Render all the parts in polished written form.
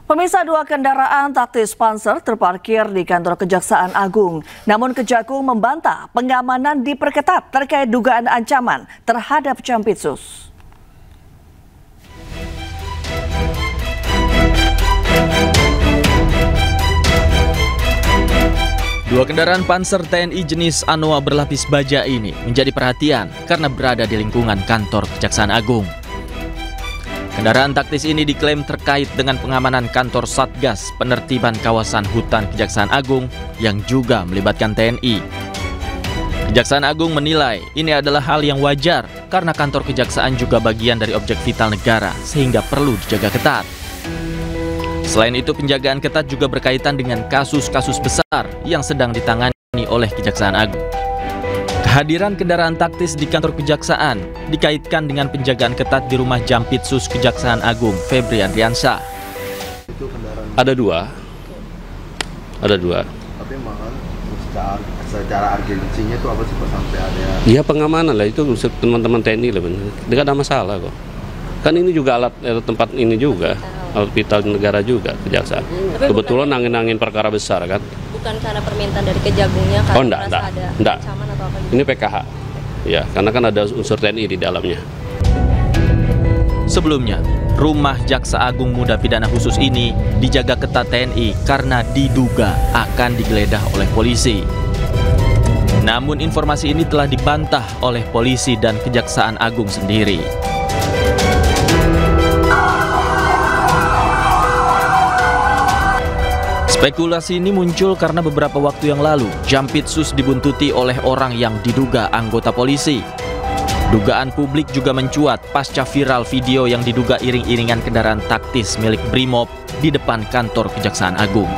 Pemirsa, dua kendaraan taktis Panzer terparkir di kantor Kejaksaan Agung. Namun Kejagung membantah pengamanan diperketat terkait dugaan ancaman terhadap Jampitsus. Dua kendaraan Panzer TNI jenis Anoa berlapis baja ini menjadi perhatian karena berada di lingkungan kantor Kejaksaan Agung. Kendaraan taktis ini diklaim terkait dengan pengamanan kantor Satgas Penertiban Kawasan Hutan Kejaksaan Agung yang juga melibatkan TNI. Kejaksaan Agung menilai ini adalah hal yang wajar karena kantor kejaksaan juga bagian dari objek vital negara sehingga perlu dijaga ketat. Selain itu, penjagaan ketat juga berkaitan dengan kasus-kasus besar yang sedang ditangani oleh Kejaksaan Agung. Kehadiran kendaraan taktis di kantor kejaksaan dikaitkan dengan penjagaan ketat di rumah Jampitsus Kejaksaan Agung, Febri Andriansyah. Ada dua. Tapi mahal secara urgensinya itu apa sih Pak sampai ada? Ya pengamanan lah, itu teman-teman TNI lah benar. Tidak ada masalah kok. Kan ini juga alat tempat ini juga, alat vital negara juga kejaksaan. Kebetulan angin-angin perkara besar kan. Bukan karena permintaan dari Kejagungnya karena enggak. ancaman atau apa gitu? Ini PKH. Ya, karena kan ada unsur TNI di dalamnya. Sebelumnya, rumah Jaksa Agung Muda Pidana Khusus ini dijaga ketat TNI karena diduga akan digeledah oleh polisi. Namun informasi ini telah dibantah oleh polisi dan Kejaksaan Agung sendiri. Spekulasi ini muncul karena beberapa waktu yang lalu Jampitsus dibuntuti oleh orang yang diduga anggota polisi. Dugaan publik juga mencuat pasca viral video yang diduga iring-iringan kendaraan taktis milik Brimob di depan kantor Kejaksaan Agung.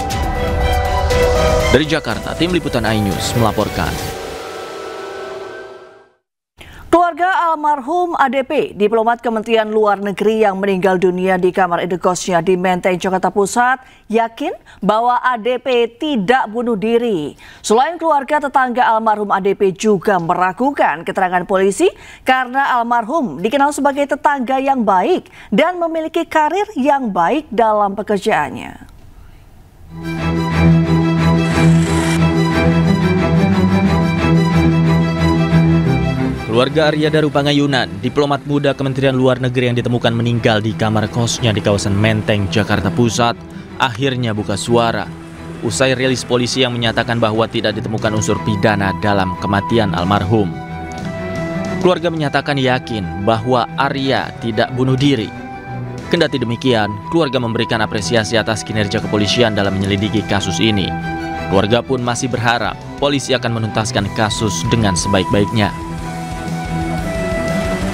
Dari Jakarta, Tim Liputan iNews melaporkan. Keluarga almarhum ADP, diplomat Kementerian Luar Negeri yang meninggal dunia di kamar indekosnya di Menteng, Jakarta Pusat, yakin bahwa ADP tidak bunuh diri. Selain keluarga, tetangga almarhum ADP juga meragukan keterangan polisi karena almarhum dikenal sebagai tetangga yang baik dan memiliki karir yang baik dalam pekerjaannya. Keluarga Arya Daru Pangayunan, diplomat muda Kementerian Luar Negeri yang ditemukan meninggal di kamar kosnya di kawasan Menteng, Jakarta Pusat, akhirnya buka suara. Usai rilis polisi yang menyatakan bahwa tidak ditemukan unsur pidana dalam kematian almarhum. Keluarga menyatakan yakin bahwa Arya tidak bunuh diri. Kendati demikian, keluarga memberikan apresiasi atas kinerja kepolisian dalam menyelidiki kasus ini. Keluarga pun masih berharap polisi akan menuntaskan kasus dengan sebaik-baiknya.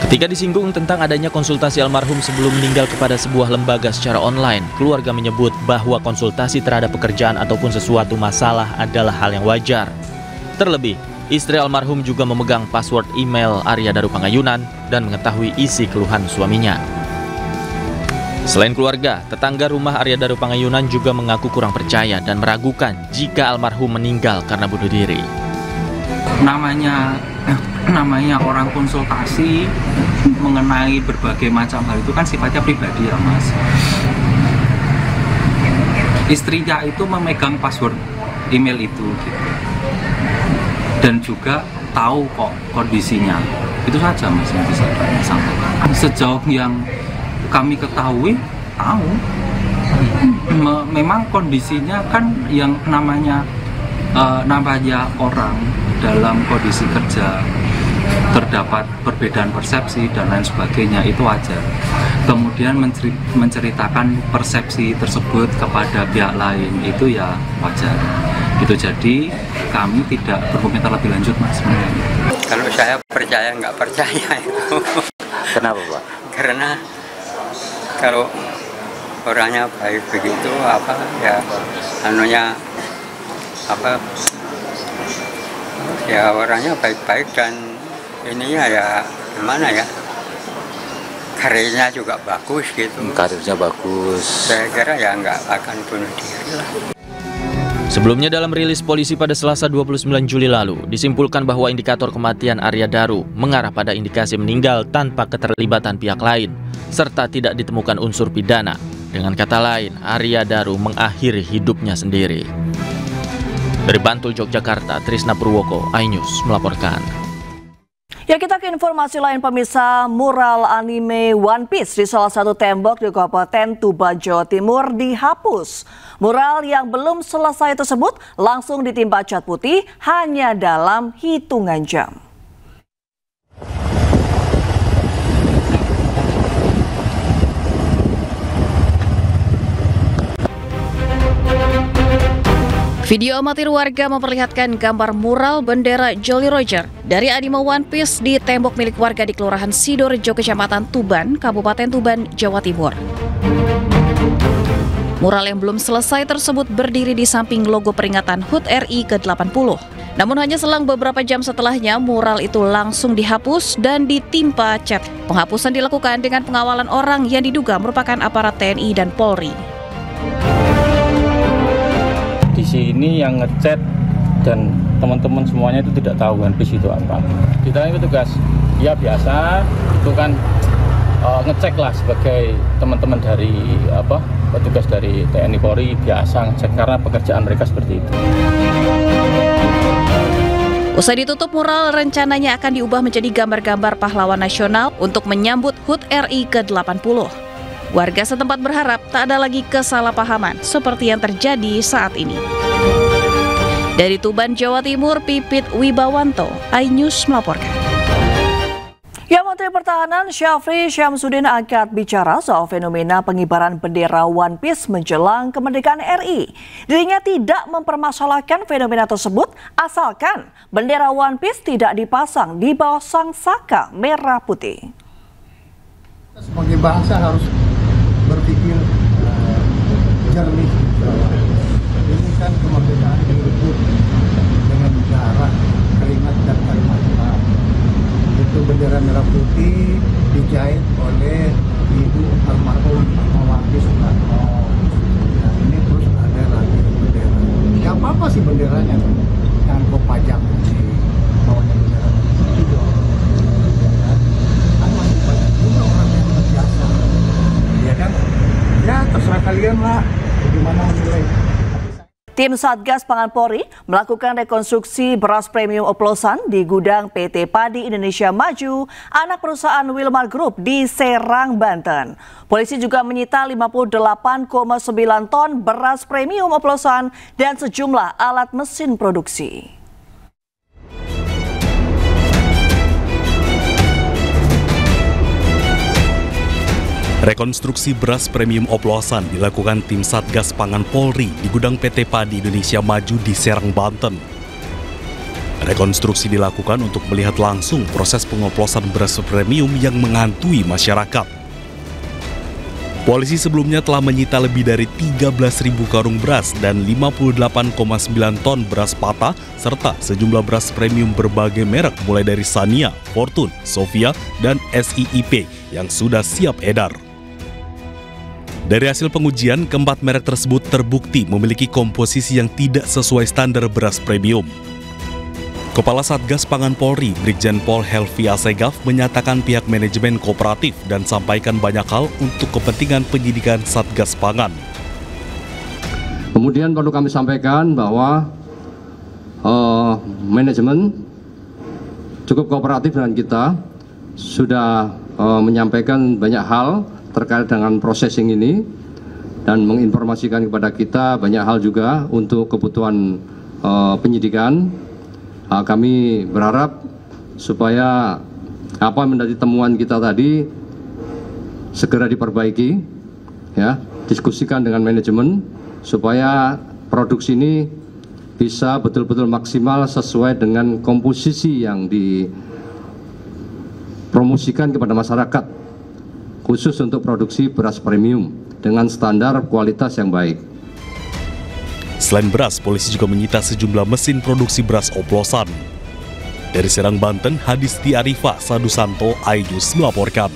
Ketika disinggung tentang adanya konsultasi almarhum sebelum meninggal kepada sebuah lembaga secara online, keluarga menyebut bahwa konsultasi terhadap pekerjaan ataupun sesuatu masalah adalah hal yang wajar. Terlebih, istri almarhum juga memegang password email Arya Daru Pangayunan dan mengetahui isi keluhan suaminya. Selain keluarga, tetangga rumah Arya Daru Pangayunan juga mengaku kurang percaya dan meragukan jika almarhum meninggal karena bunuh diri. Namanya orang konsultasi mengenai berbagai macam hal itu kan sifatnya pribadi ya Mas. Istrinya itu memegang password email itu gitu. Dan juga tahu kok kondisinya. Itu saja Mas yang bisa saya sampaikan. Sejauh yang kami ketahui, tahu. Memang kondisinya kan yang namanya orang dalam kondisi kerja terdapat perbedaan persepsi dan lain sebagainya, itu wajar. Kemudian menceritakan persepsi tersebut kepada pihak lain itu ya wajar. Itu jadi kami tidak berkomentar lebih lanjut Mas. Kalau saya percaya nggak percaya itu. Kenapa Pak? Karena kalau orangnya baik begitu orangnya baik-baik dan ininya ya gimana ya, karirnya juga bagus gitu. Karirnya bagus. Saya kira ya nggak akan bunuh diri lah. Sebelumnya dalam rilis polisi pada Selasa 29 Juli lalu, disimpulkan bahwa indikator kematian Arya Daru mengarah pada indikasi meninggal tanpa keterlibatan pihak lain, serta tidak ditemukan unsur pidana. Dengan kata lain, Arya Daru mengakhiri hidupnya sendiri. Dari Bantul, Yogyakarta, Trisna Purwoko, iNews melaporkan. Ya, kita ke informasi lain pemirsa. Mural anime One Piece di salah satu tembok di Kabupaten Tuban, Jawa Timur dihapus. Mural yang belum selesai tersebut langsung ditimpa cat putih hanya dalam hitungan jam. Video amatir warga memperlihatkan gambar mural bendera Jolly Roger dari anime One Piece di tembok milik warga di Kelurahan Sidorejo, Kecamatan Tuban, Kabupaten Tuban, Jawa Timur. Mural yang belum selesai tersebut berdiri di samping logo peringatan HUT RI ke-80. Namun hanya selang beberapa jam setelahnya, mural itu langsung dihapus dan ditimpa cat. Penghapusan dilakukan dengan pengawalan orang yang diduga merupakan aparat TNI dan Polri. Di sini yang ngecat dan teman-teman semuanya itu tidak tahu One Piece itu apa. Ditanya petugas, ya biasa itu kan ngecek lah sebagai teman-teman dari petugas dari TNI Polri, biasa ngecek karena pekerjaan mereka seperti itu. Usai ditutup, mural rencananya akan diubah menjadi gambar-gambar pahlawan nasional untuk menyambut HUT RI ke-80. Warga setempat berharap tak ada lagi kesalahpahaman seperti yang terjadi saat ini. Dari Tuban, Jawa Timur, Pipit Wibawanto, iNews melaporkan. Ya, Menteri Pertahanan Syafri Syamsuddin angkat bicara soal fenomena pengibaran bendera One Piece menjelang kemerdekaan RI. Dirinya tidak mempermasalahkan fenomena tersebut asalkan bendera One Piece tidak dipasang di bawah sangsaka merah putih. Sebagai bangsa harus berpikir jernih. Ini kan kemerdekaan direbut dengan darah, keringat dan air mata. Itu bendera merah putih dijahit oleh ibu almarhum Megawati Soekarno. Nah, ini terus ada lagi bendera. Ya apa sih benderanya? Jangan kau pajak di bawahnya bendera itu dong. Kan masih banyak juga orang yang berjasa. Ya kan? Ya terserah kalian lah bagaimana menilai. Tim Satgas Pangan Polri melakukan rekonstruksi beras premium oplosan di gudang PT Padi Indonesia Maju, anak perusahaan Wilmar Group di Serang, Banten. Polisi juga menyita 58,9 ton beras premium oplosan dan sejumlah alat mesin produksi. Rekonstruksi beras premium oplosan dilakukan tim Satgas Pangan Polri di gudang PT Padi Indonesia Maju di Serang, Banten. Rekonstruksi dilakukan untuk melihat langsung proses pengoplosan beras premium yang menghantui masyarakat. Polisi sebelumnya telah menyita lebih dari 13.000 karung beras dan 58,9 ton beras patah serta sejumlah beras premium berbagai merek mulai dari Sania, Fortune, Sofia, dan SIIP yang sudah siap edar. Dari hasil pengujian, keempat merek tersebut terbukti memiliki komposisi yang tidak sesuai standar beras premium. Kepala Satgas Pangan Polri, Brigjen Pol Helvi Asegaf, menyatakan pihak manajemen kooperatif dan sampaikan banyak hal untuk kepentingan penyidikan Satgas Pangan. Kemudian perlu kami sampaikan bahwa manajemen cukup kooperatif dengan kita, sudah menyampaikan banyak hal terkait dengan processing ini dan menginformasikan kepada kita banyak hal juga untuk kebutuhan penyidikan. Kami berharap supaya apa yang menjadi temuan kita tadi segera diperbaiki, ya, diskusikan dengan manajemen supaya produksi ini bisa betul-betul maksimal sesuai dengan komposisi yang dipromosikan kepada masyarakat, khusus untuk produksi beras premium dengan standar kualitas yang baik. Selain beras, polisi juga menyita sejumlah mesin produksi beras oplosan. Dari Serang, Banten, Hadisti Arifa Sadusanto, iNews melaporkan.